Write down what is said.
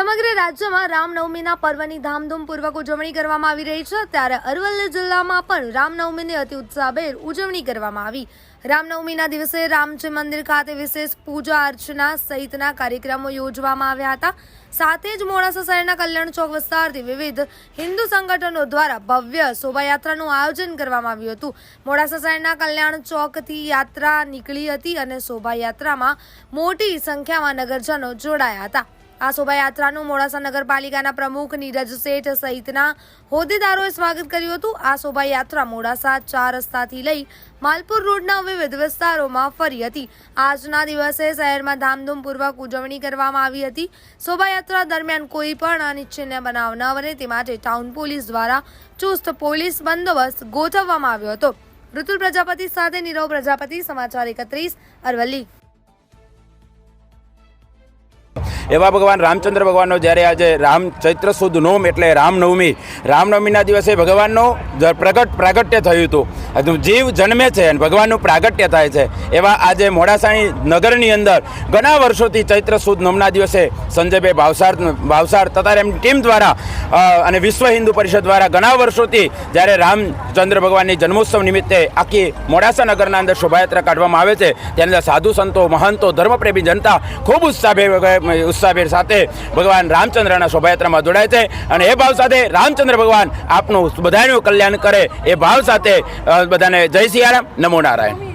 સમગ્ર રાજ્યમાં રામનવમીના પર્વની ધામધૂમપૂર્વક ઉજવણી કરવામાં આવી રહી છે, ત્યારે અરવલ્લી જિલ્લામાં પણ રામનવમીની અતિ ઉત્સાહભેર ઉજવણી કરવામાં આવી। રામનવમીના દિવસે રામજી મંદિર ખાતે વિશેષ પૂજા અર્ચના સહિતના કાર્યક્રમો યોજવામાં આવ્યા હતા। સાથે જ મોડાસા શહેરના કલ્યાણ ચોક વિસ્તારથી વિવિધ હિન્દુ સંગઠનો દ્વારા ભવ્ય શોભાયાત્રાનું આયોજન કરવામાં આવ્યું હતું। મોડાસા શહેરના કલ્યાણ ચોકથી યાત્રા નીકળી હતી અને શોભાયાત્રામાં મોટી સંખ્યામાં નગરજનો જોડાયા હતા। આ શોભાયાત્રાનું મોડાસા નગરપાલિકાના પ્રમુખ નીરજ શેઠ સહિતના હોદ્દેદારોએ સ્વાગત કર્યું હતું। આ શોભાયાત્રા મોડાસા 4 રસ્તાથી લઈ માલપુર રોડના વિવિધ વિસ્તારોમાં ફરી હતી। આજના દિવસે શહેરમાં ધામધૂમપૂર્વક ઉજવણી કરવામાં આવી હતી। શોભાયાત્રા દરમિયાન કોઈ પણ અનિચ્છનીય બનાવ ન બને તે માટે ટાઉન પોલીસ દ્વારા ચુસ્ત પોલીસ બંદોબસ્ત ગોઠવવામાં આવ્યો હતો। ઋતુલ પ્રજાપતિ સાથે નીરવ પ્રજાપતિ, સમાચાર 31 અરવલ્લી। એવા ભગવાન રામચંદ્ર ભગવાનનો જ્યારે આજે ચૈત્ર સુદ નોમ એટલે રામનવમીના દિવસે ભગવાનનો પ્રાગટ્ય થયું હતું। જીવ જન્મે છે અને ભગવાનનું પ્રાગટ્ય થાય છે। એવા આજે મોડાસાની નગરની અંદર ઘણા વર્ષોથી ચૈત્ર સુદ નોમના દિવસે સંજયભાઈ ભાવસાર તથા એમની ટીમ દ્વારા અને વિશ્વ હિન્દુ પરિષદ દ્વારા ઘણા વર્ષોથી જ્યારે રામચંદ્ર ભગવાનની જન્મોત્સવ નિમિત્તે આખી મોડાસા નગરના અંદર શોભાયાત્રા કાઢવામાં આવે છે, તેની અંદર સાધુ સંતો, મહંતો, ધર્મપ્રેમી જનતા ખૂબ ઉત્સાહભેર સાથે ભગવાન રામચંદ્રના શોભાયાત્રામાં જોડાય છે અને એ ભાવ સાથે રામચંદ્ર ભગવાન આપનું બધાનું કલ્યાણ કરે એ ભાવ સાથે બધાને જય સિયારામ, નમો નારાયણ।